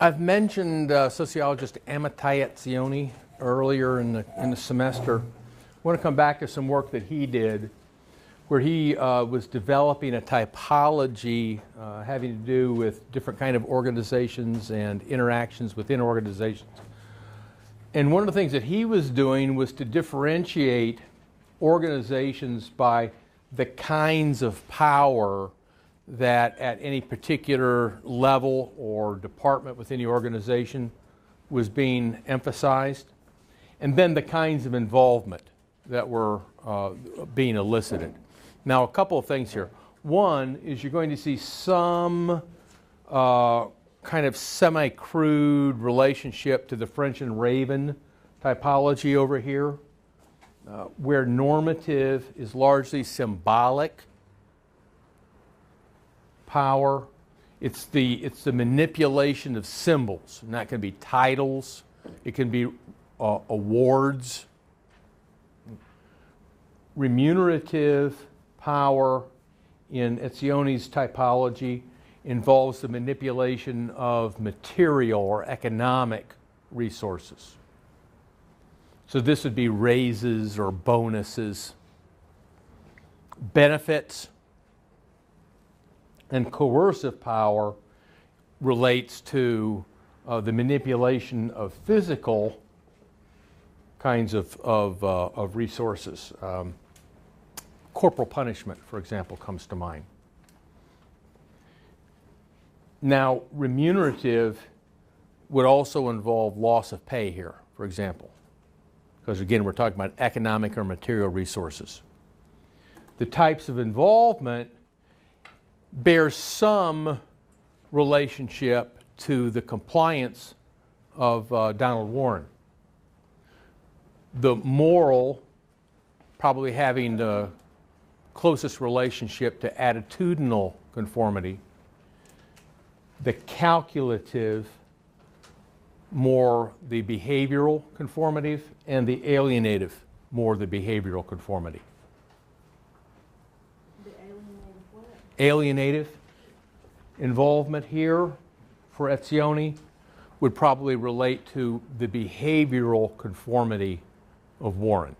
I've mentioned sociologist Amittai Etzioni earlier in the semester. I want to come back to some work that he did where he was developing a typology having to do with different kind of organizations and interactions within organizations. And one of the things that he was doing was to differentiate organizations by the kinds of power that at any particular level or department within the organization was being emphasized, and then the kinds of involvement that were being elicited. Now, a couple of things here. One is you're going to see some kind of semi-crude relationship to the French and Raven typology over here, where normative is largely symbolic power. It's the manipulation of symbols, and that can be titles, it can be awards. Remunerative power in Etzioni's typology involves the manipulation of material or economic resources. So this would be raises or bonuses, benefits, and coercive power relates to the manipulation of physical kinds of resources. Corporal punishment, for example, comes to mind. Now, remunerative would also involve loss of pay here, for example, because again, we're talking about economic or material resources. The types of involvement bear some relationship to the compliance of Donald Warren. The moral probably having the closest relationship to attitudinal conformity, the calculative more the behavioral conformative, and the alienative more the behavioral conformity. The alienative what? Alienative involvement here for Etzioni would probably relate to the behavioral conformity of Warren.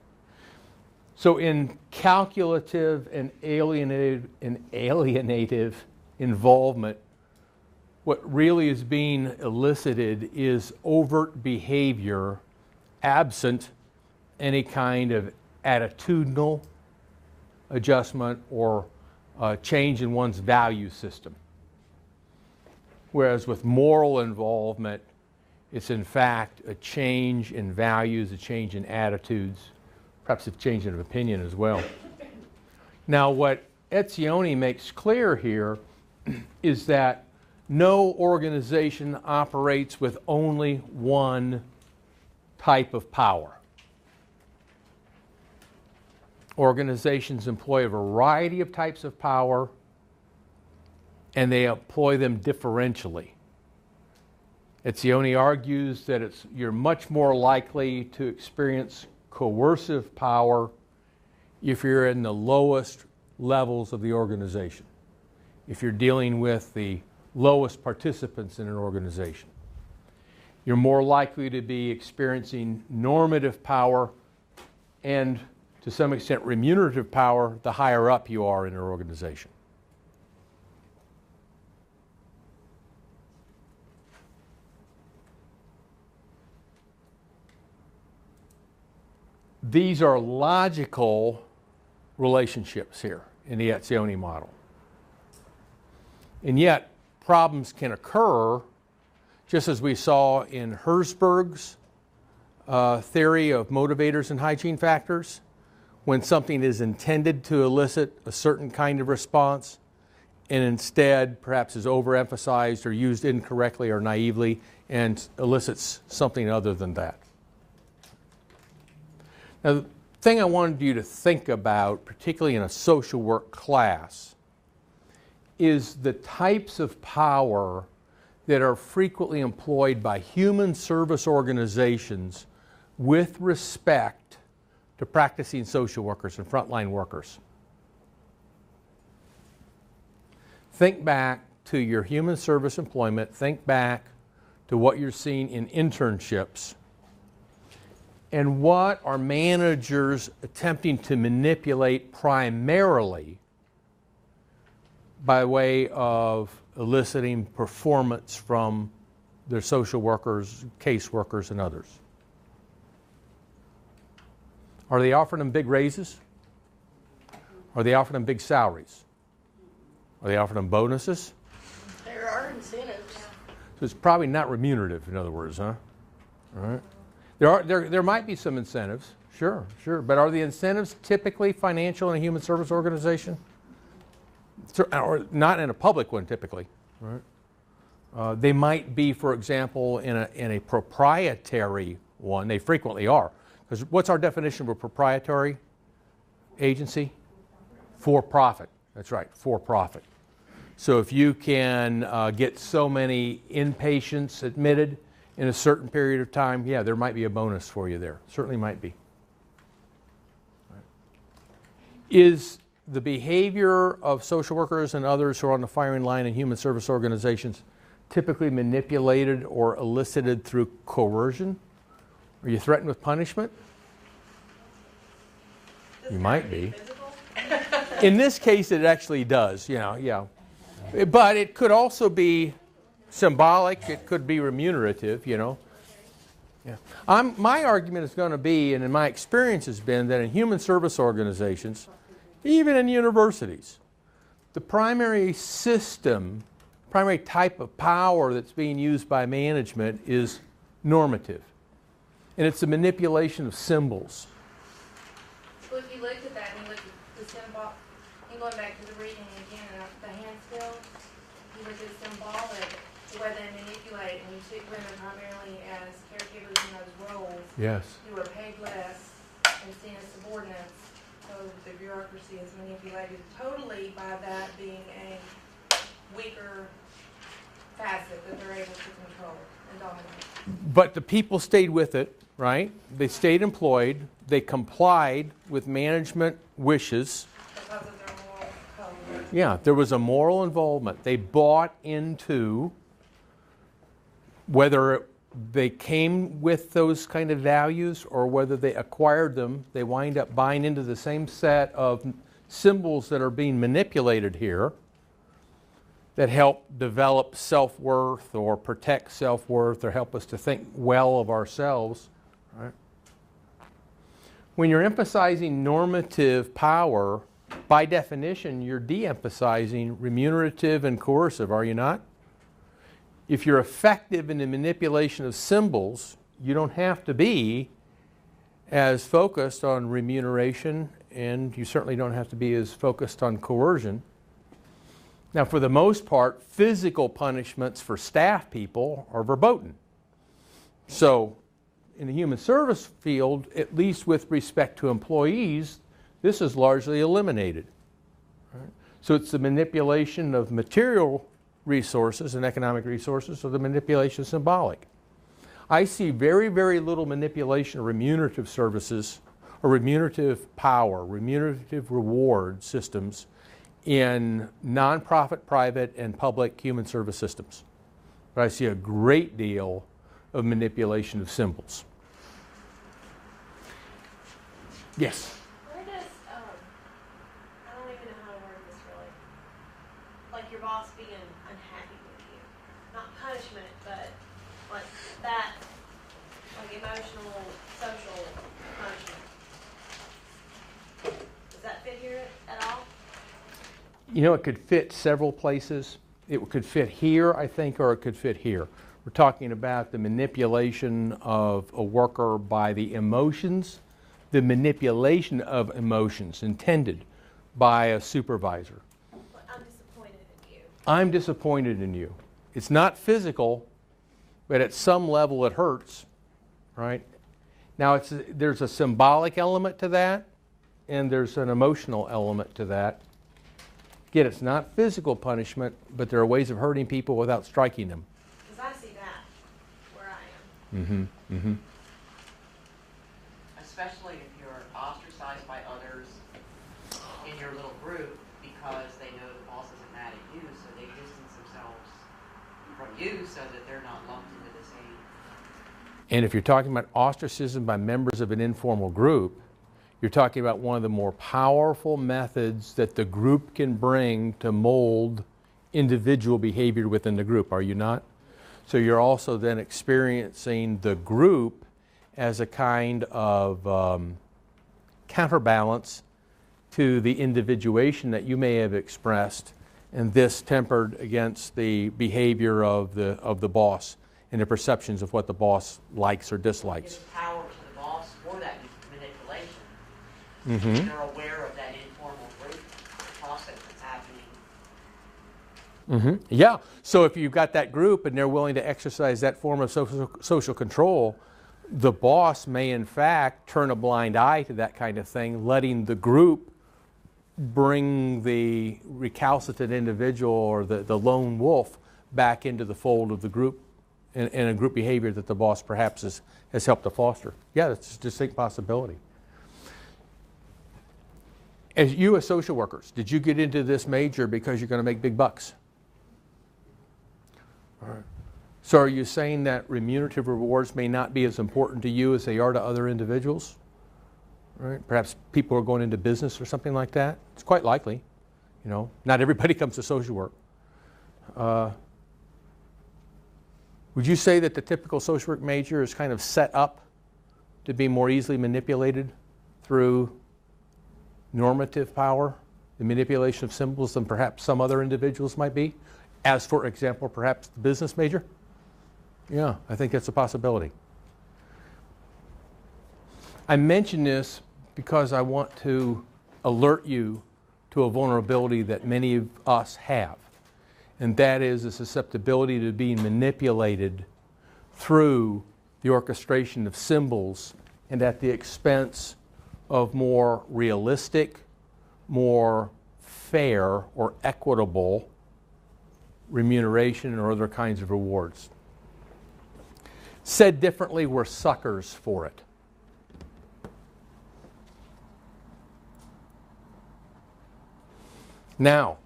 So in calculative and alienative involvement, what really is being elicited is overt behavior absent any kind of attitudinal adjustment or change in one's value system. Whereas with moral involvement, it's in fact a change in values, a change in attitudes, perhaps a change in opinion as well. Now, what Etzioni makes clear here is that no organization operates with only one type of power. Organizations employ a variety of types of power, and they employ them differentially. Etzioni argues that you're much more likely to experience coercive power if you're in the lowest levels of the organization, if you're dealing with the lowest participants in an organization. You're more likely to be experiencing normative power and, to some extent, remunerative power the higher up you are in an organization. These are logical relationships here in the Etzioni model. And yet, problems can occur, just as we saw in Herzberg's theory of motivators and hygiene factors, when something is intended to elicit a certain kind of response and instead perhaps is overemphasized or used incorrectly or naively and elicits something other than that. Now, the thing I wanted you to think about, particularly in a social work class, is the types of power that are frequently employed by human service organizations with respect to practicing social workers and frontline workers. Think back to your human service employment. Think back to what you're seeing in internships? And what are managers attempting to manipulate primarily by way of eliciting performance from their social workers, caseworkers, and others? Are they offering them big raises? Are they offering them big salaries? Are they offering them bonuses? There are incentives. So it's probably not remunerative, in other words, huh? All right. There might be some incentives, sure, but are the incentives typically financial in a human service organization? Or not in a public one, typically, right? They might be, for example, in a proprietary one. They frequently are. Because what's our definition of a proprietary agency? For profit. That's right, for profit. So if you can get so many inpatients admitted in a certain period of time, yeah, there might be a bonus for you there. Certainly might be. Right. Is the behavior of social workers and others who are on the firing line in human service organizations typically manipulated or elicited through coercion? Are you threatened with punishment? You might be. In this case, it actually does, yeah. But it could also be symbolic. It could be remunerative, Yeah. My argument is going to be, and in my experience has been, that in human service organizations, even in universities, the primary system, primary type of power that's being used by management is normative. And it's a manipulation of symbols. So if you looked at that and you looked at the symbol, you going back to the reading again, the hand skill, you look at symbolic, the way they manipulate, and you see women primarily as caregivers in those roles. Yes. Who are paid less and seen as subordinates. So the bureaucracy is manipulated totally by that being a weaker facet that they're able to control and dominate. But the people stayed with it, right? They stayed employed. They complied with management wishes. Because of their moral code. Yeah, there was a moral involvement. They bought into, whether they came with those kind of values or whether they acquired them, they wind up buying into the same set of symbols that are being manipulated here that help develop self-worth or protect self-worth or help us to think well of ourselves. Right? When you're emphasizing normative power, by definition, you're de-emphasizing remunerative and coercive, are you not? If you're effective in the manipulation of symbols, you don't have to be as focused on remuneration, and you certainly don't have to be as focused on coercion. Now, for the most part, physical punishments for staff people are verboten. So, in the human service field, at least with respect to employees, this is largely eliminated. Right? So it's the manipulation of material resources and economic resources, or the manipulation of symbolic. I see very, very little manipulation of remunerative services or remunerative power, remunerative reward systems in nonprofit, private, and public human service systems. But I see a great deal of manipulation of symbols. Yes? Where does, I don't even know how to word this really, like your boss being unhappy with you, not punishment, but like that, like emotional, social punishment. Does that fit here at all? It could fit several places. It could fit here, I think, or it could fit here. We're talking about the manipulation of a worker by the emotions, the manipulation of emotions intended by a supervisor. I'm disappointed in you. I'm disappointed in you. It's not physical, but at some level it hurts, right? Now, there's a symbolic element to that, and there's an emotional element to that. Again, it's not physical punishment, but there are ways of hurting people without striking them. Because I see that where I am. Mm-hmm. Mm-hmm. Especially if you're ostracized by others in your little group because they know the boss isn't mad at you, so they distance themselves from you so that they're not lumped into the same. And if you're talking about ostracism by members of an informal group, you're talking about one of the more powerful methods that the group can bring to mold individual behavior within the group, are you not? So you're also then experiencing the group as a kind of counterbalance to the individuation that you may have expressed, and this tempered against the behavior of the boss and the perceptions of what the boss likes or dislikes. Gives power to the boss for that manipulation. Mm-hmm. They're aware of that informal group process that's happening. Mm-hmm. Yeah. So if you've got that group and they're willing to exercise that form of social control, the boss may in fact turn a blind eye to that kind of thing, letting the group bring the recalcitrant individual or the lone wolf back into the fold of the group in a group behavior that the boss perhaps has helped to foster. Yeah, that's a distinct possibility. As you as social workers, did you get into this major because you're going to make big bucks? All right. So are you saying that remunerative rewards may not be as important to you as they are to other individuals? Right? Perhaps people are going into business or something like that. It's quite likely. You know, not everybody comes to social work. Would you say that the typical social work major is kind of set up to be more easily manipulated through normative power, the manipulation of symbols, than perhaps some other individuals might be? As, for example, perhaps the business major? Yeah, I think that's a possibility. I mention this because I want to alert you to a vulnerability that many of us have, and that is a susceptibility to being manipulated through the orchestration of symbols and at the expense of more realistic, more fair or equitable remuneration or other kinds of rewards. Said differently, we're suckers for it. Now,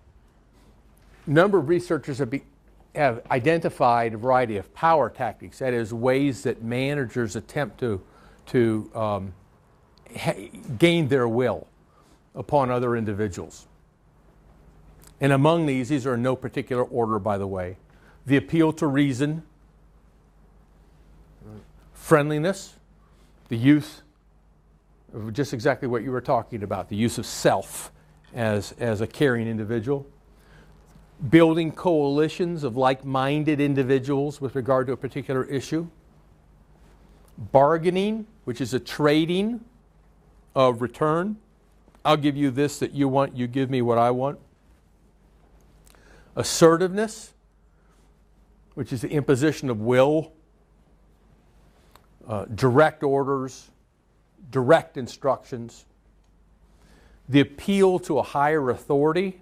a number of researchers have identified a variety of power tactics, that is, ways that managers attempt to gain their will upon other individuals. And among these are in no particular order, by the way: the appeal to reason, friendliness, the use of just exactly what you were talking about, the use of self as a caring individual, building coalitions of like-minded individuals with regard to a particular issue, bargaining, which is a trading of return. I'll give you this that you want, you give me what I want. Assertiveness, which is the imposition of will, direct orders, direct instructions. The appeal to a higher authority,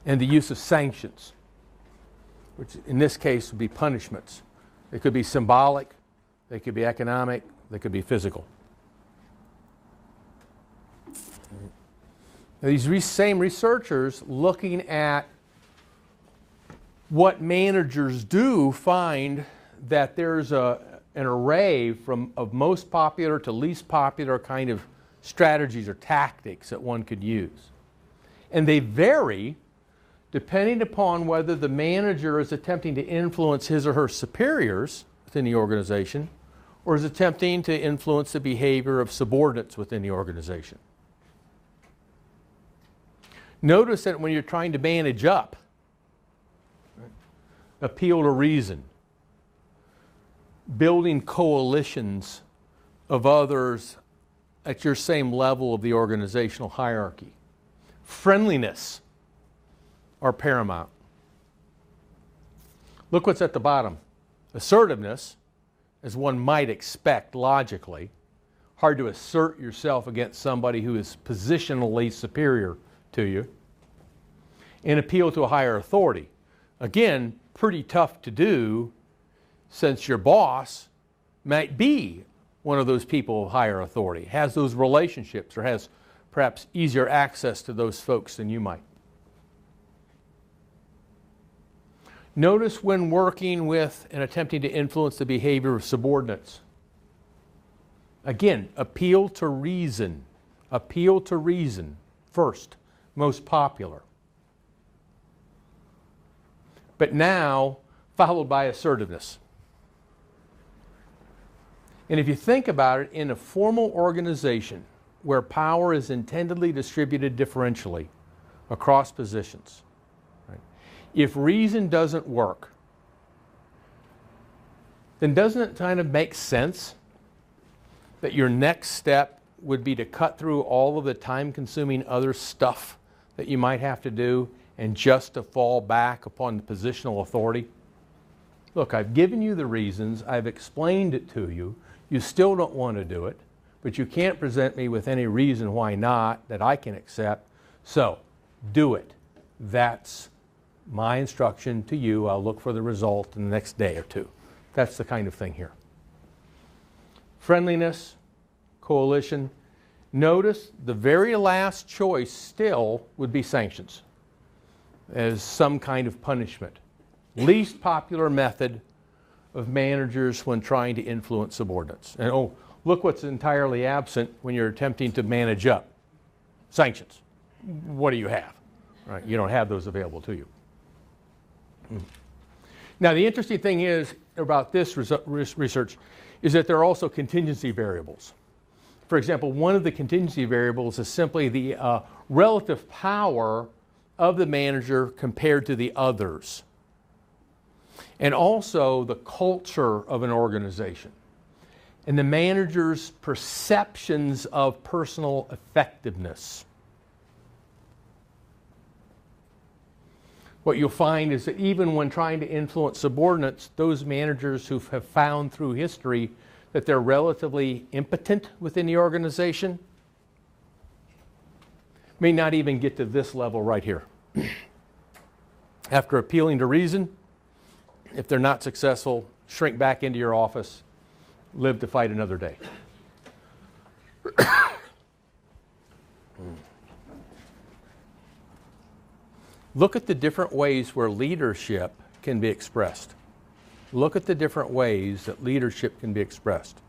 and the use of sanctions, which in this case would be punishments. They could be symbolic, they could be economic, they could be physical. Now, these same researchers, looking at what managers do, find that there's an array of most popular to least popular kind of strategies or tactics that one could use. And they vary depending upon whether the manager is attempting to influence his or her superiors within the organization or is attempting to influence the behavior of subordinates within the organization. Notice that when you're trying to manage up, appeal to reason, building coalitions of others at your same level of the organizational hierarchy, friendliness are paramount. Look what's at the bottom. Assertiveness, as one might expect logically, hard to assert yourself against somebody who is positionally superior to you. And appeal to a higher authority. Again, pretty tough to do since your boss might be one of those people of higher authority, has those relationships, or has perhaps easier access to those folks than you might. Notice when working with and attempting to influence the behavior of subordinates. Again, appeal to reason. Appeal to reason first, most popular. But now, followed by assertiveness. And if you think about it, in a formal organization where power is intendedly distributed differentially across positions, right, if reason doesn't work, then doesn't it kind of make sense that your next step would be to cut through all of the time-consuming other stuff that you might have to do and just to fall back upon the positional authority? Look, I've given you the reasons, I've explained it to you, you still don't want to do it, but you can't present me with any reason why not that I can accept, so do it. That's my instruction to you. I'll look for the result in the next day or two. That's the kind of thing here. Friendliness, coalition. Notice the very last choice still would be sanctions as some kind of punishment. Least popular method of managers when trying to influence subordinates. And oh, look what's entirely absent when you're attempting to manage up. Sanctions. What do you have? Right? You don't have those available to you. Now the interesting thing is about this research is that there are also contingency variables. For example, one of the contingency variables is simply the relative power of the manager compared to the others. And also the culture of an organization. And the manager's perceptions of personal effectiveness. What you'll find is that even when trying to influence subordinates, those managers who have found through history that they're relatively impotent within the organization may not even get to this level right here. After appealing to reason, if they're not successful, shrink back into your office, live to fight another day. Look at the different ways where leadership can be expressed. Look at the different ways that leadership can be expressed.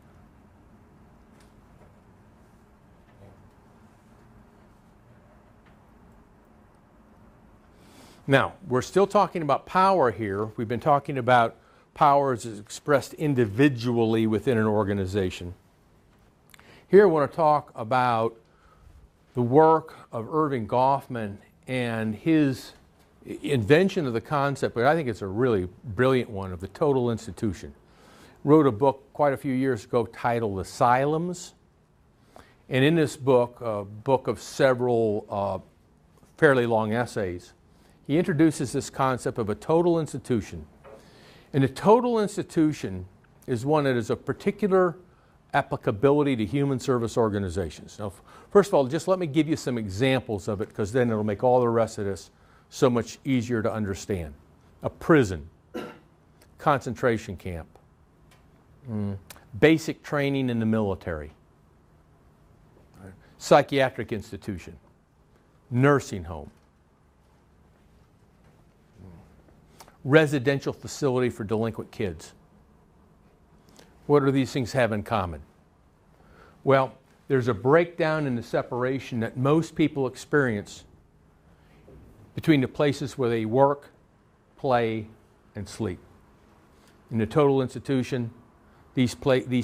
Now, we're still talking about power here. We've been talking about power as expressed individually within an organization. Here I want to talk about the work of Irving Goffman and his invention of the concept, but I think it's a really brilliant one, of the total institution. Wrote a book quite a few years ago titled Asylums. And in this book, a book of several fairly long essays, he introduces this concept of a total institution. And a total institution is one that is of particular applicability to human service organizations. Now, first of all, just let me give you some examples of it, because then it'll make all the rest of this so much easier to understand. A prison, concentration camp, basic training in the military, psychiatric institution, nursing home, residential facility for delinquent kids. What do these things have in common? Well, there's a breakdown in the separation that most people experience between the places where they work, play, and sleep. In the total institution, these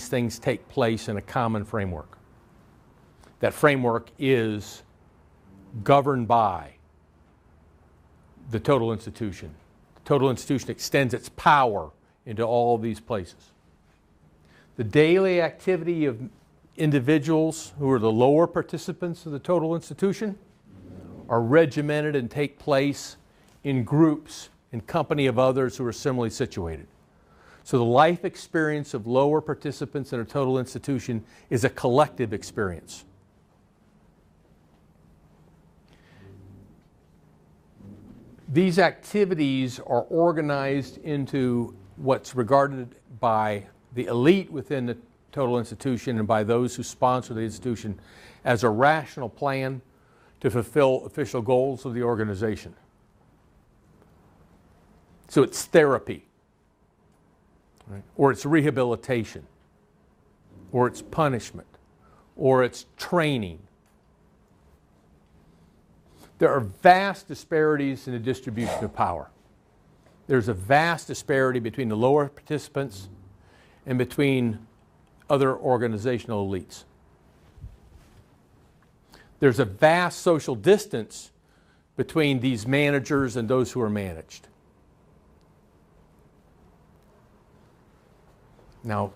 things take place in a common framework. That framework is governed by the total institution. The total institution extends its power into all of these places. The daily activity of individuals who are the lower participants of the total institution are regimented and take place in groups in company of others who are similarly situated. So the life experience of lower participants in a total institution is a collective experience. These activities are organized into what's regarded by the elite within the total institution and by those who sponsor the institution as a rational plan to fulfill official goals of the organization. So it's therapy, right? Or it's rehabilitation, or it's punishment, or it's training. There are vast disparities in the distribution of power. There's a vast disparity between the lower participants and between other organizational elites. There's a vast social distance between these managers and those who are managed. Now,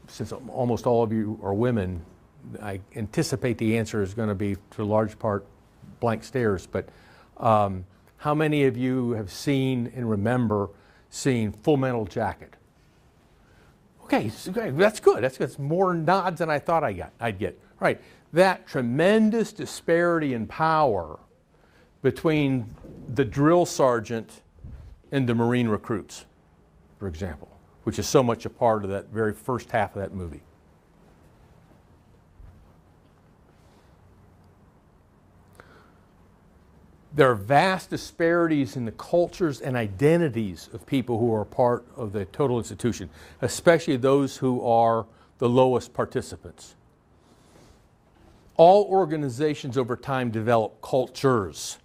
since almost all of you are women, I anticipate the answer is going to be, to a large part, blank stares. But how many of you have seen and remember seeing Full Metal Jacket? Okay, that's good. That's more nods than I thought I'd get. Right, that tremendous disparity in power between the drill sergeant and the Marine recruits, for example, which is so much a part of that very first half of that movie. There are vast disparities in the cultures and identities of people who are part of the total institution, especially those who are the lowest participants. All organizations over time develop cultures.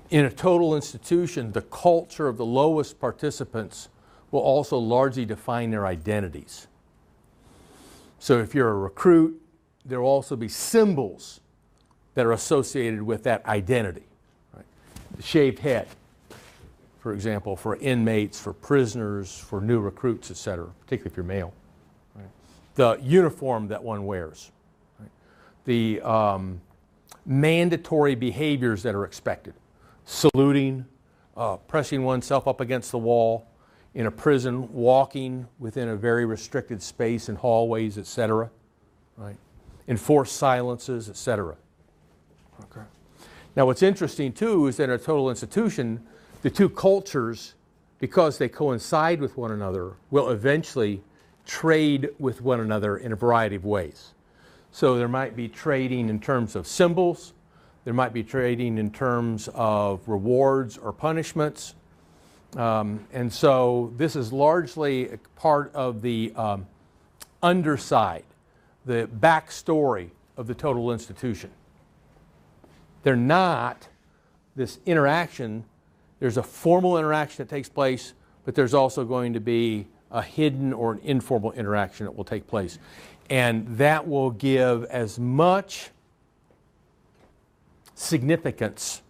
In a total institution, the culture of the lowest participants will also largely define their identities. So if you're a recruit, there will also be symbols that are associated with that identity. Right? The shaved head, for example, for inmates, for prisoners, for new recruits, etc., particularly if you're male. Right? The uniform that one wears. Right? The mandatory behaviors that are expected. Saluting, pressing oneself up against the wall in a prison, walking within a very restricted space in hallways, etc. Right? Enforced silences, etc. Okay. Now what's interesting too is that in a total institution, the two cultures, because they coincide with one another, will eventually trade with one another in a variety of ways. So there might be trading in terms of symbols, there might be trading in terms of rewards or punishments, and so this is largely a part of the underside, the backstory of the total institution. They're not this interaction. There's a formal interaction that takes place, but there's also going to be a hidden or an informal interaction that will take place. And that will give as much significance,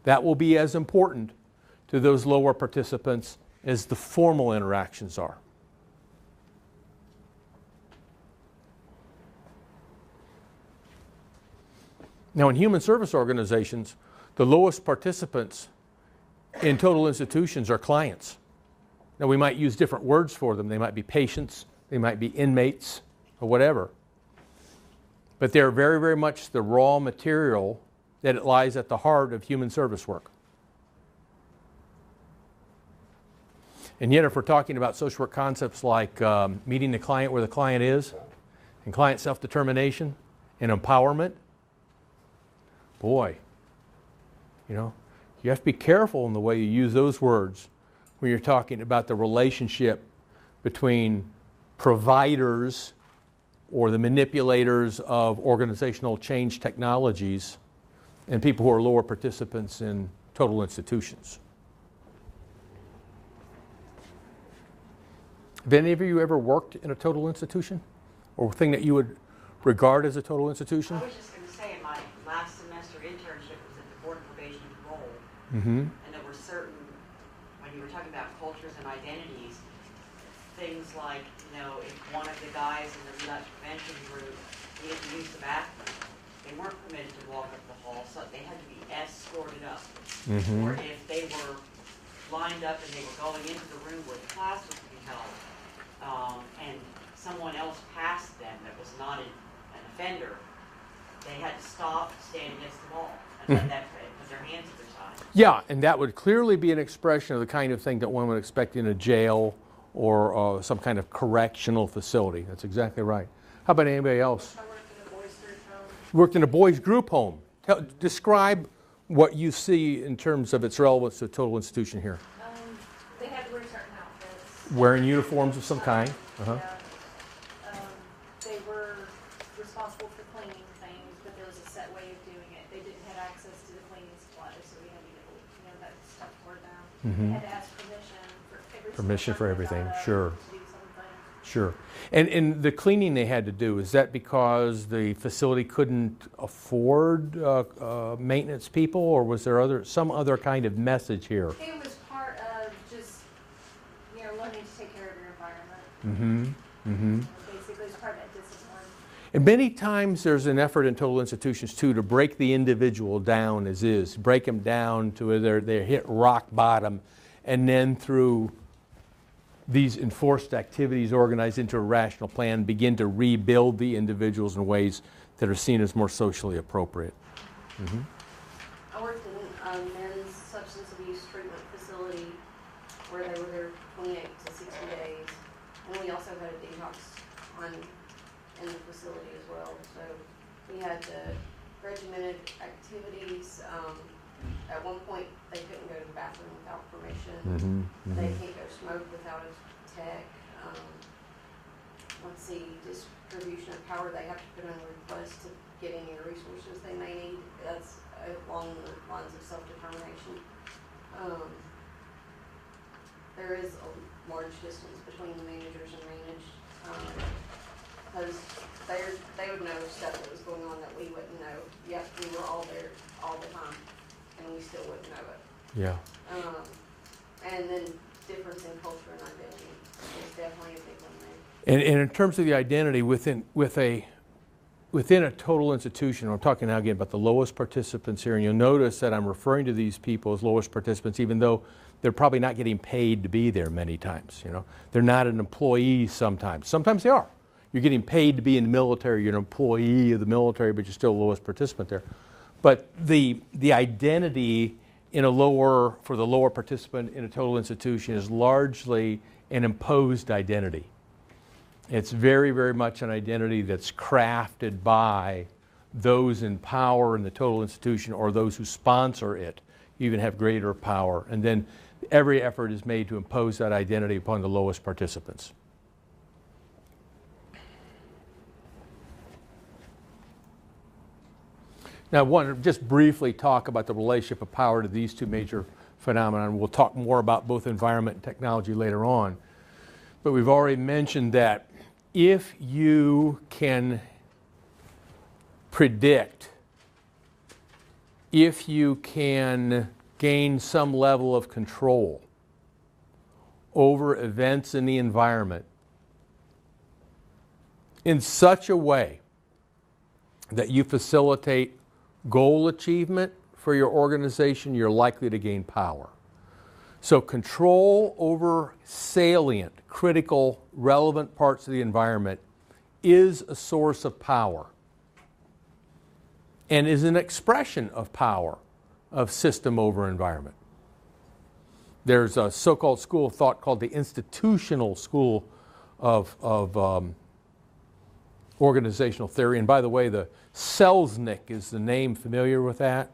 that will be as important to those lower participants as the formal interactions are. Now, in human service organizations, the lowest participants in total institutions are clients. Now, we might use different words for them. They might be patients, they might be inmates, or whatever. But they're very, very much the raw material that it lies at the heart of human service work. And yet, if we're talking about social work concepts like meeting the client where the client is, and client self-determination, and empowerment, boy, you know, you have to be careful in the way you use those words when you're talking about the relationship between providers or the manipulators of organizational change technologies and people who are lower participants in total institutions. Have any of you ever worked in a total institution? Or a thing that you would regard as a total institution? I was just going to say, in my last semester internship was at the Board of Probation and Parole, and there were certain, when you were talking about cultures and identities, things like, you know, if one of the guys in the relapse prevention group needed to use the bathroom, they weren't permitted to walk up the hall, so they had to be escorted up. Or if they were lined up and they were going into the room where the class was to be held, and someone else passed them that was not an offender, they had to stop, stand against the wall, and let that put their hands to their side. Yeah, and that would clearly be an expression of the kind of thing that one would expect in a jail or some kind of correctional facility. That's exactly right. How about anybody else? I worked in a boys' group home. Worked in a boys' group home. Describe what you see in terms of its relevance to a total institution here? They had to wear certain outfits. Wearing uniforms of some kind? Uh-huh. Yeah. They were responsible for cleaning things, but there was a set way of doing it. They didn't have access to the cleaning supplies, so we had to get, that stuff tore down. Mhm. They had to ask Permission for everything, sure. To do something. Sure. And the cleaning they had to do, is that because the facility couldn't afford maintenance people, or was there some other kind of message here? It was part of just, learning to take care of your environment. Mm-hmm. Mm-hmm. Basically, it's part of that discipline. And many times there's an effort in total institutions too to break the individual down as is, break them down to where they hit rock bottom, and then through these enforced activities organized into a rational plan begin to rebuild the individuals in ways that are seen as more socially appropriate. Mm-hmm. I worked in a men's substance abuse treatment facility where they were there 28 to 60 days. And we also had a detox in the facility as well. So we had regimented activities. At one point, they couldn't go to the bathroom without permission. Mm-hmm. Mm-hmm. They can't go smoke without a tech. Let's see, distribution of power, they have to put in a request to get any resources they may need. That's along the lines of self-determination. There is a large distance between the managers and managed, because they would know stuff that was going on that we wouldn't know. Yet we were all there all the time, and we still wouldn't know it. Yeah. And then difference in culture and identity is definitely a big one there. And in terms of the identity within a total institution, I'm talking now again about the lowest participants here, and you'll notice that I'm referring to these people as lowest participants, even though they're probably not getting paid to be there many times. They're not an employee sometimes. Sometimes they are. You're getting paid to be in the military. You're an employee of the military, but you're still the lowest participant there. But the identity for the lower participant in a total institution is largely an imposed identity. It's very, very much an identity that's crafted by those in power in the total institution or those who sponsor it, even have greater power. And then every effort is made to impose that identity upon the lowest participants. Now, I want to just briefly talk about the relationship of power to these two major phenomena. We'll talk more about both environment and technology later on. But we've already mentioned that if you can predict, if you can gain some level of control over events in the environment in such a way that you facilitate goal achievement for your organization, you're likely to gain power. So control over salient, critical, relevant parts of the environment is a source of power and is an expression of power of system over environment. There's a so-called school of thought called the institutional school of organizational theory. And by the way, the Selznick is the name, familiar with that?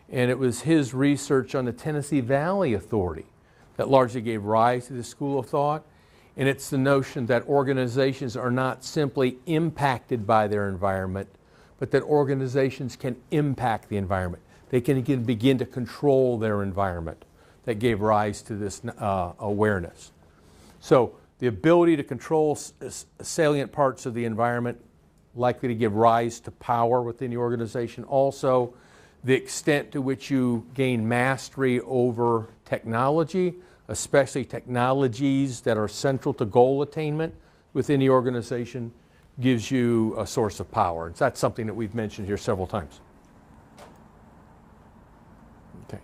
And it was his research on the Tennessee Valley Authority that largely gave rise to this school of thought. And it's the notion that organizations are not simply impacted by their environment, but that organizations can impact the environment. They can begin to control their environment. That gave rise to this awareness. So the ability to control salient parts of the environment likely to give rise to power within the organization. Also, the extent to which you gain mastery over technology, especially technologies that are central to goal attainment within the organization, gives you a source of power. And that's something that we've mentioned here several times. Okay.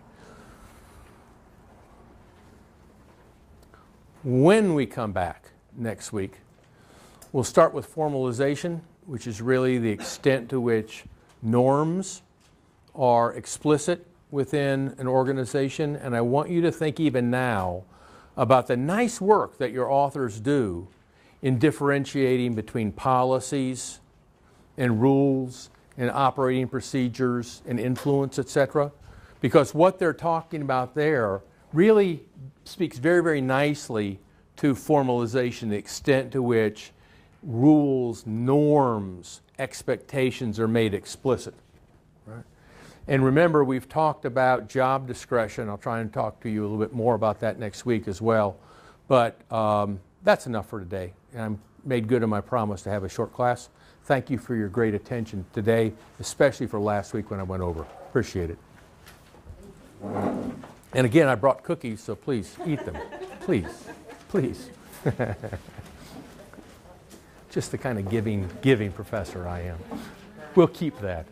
When we come back next week, we'll start with formalization, which is really the extent to which norms are explicit within an organization. And I want you to think even now about the nice work that your authors do in differentiating between policies and rules and operating procedures and influence, etc. Because what they're talking about there really speaks very, very nicely to formalization, the extent to which rules, norms, expectations are made explicit. Right? And remember, we've talked about job discretion. I'll try and talk to you a little bit more about that next week as well. But that's enough for today. And I'm made good on my promise to have a short class. Thank you for your great attention today, especially for last week when I went over. Appreciate it. And again, I brought cookies, so please eat them. Please, please. Just the kind of giving professor I am. We'll keep that.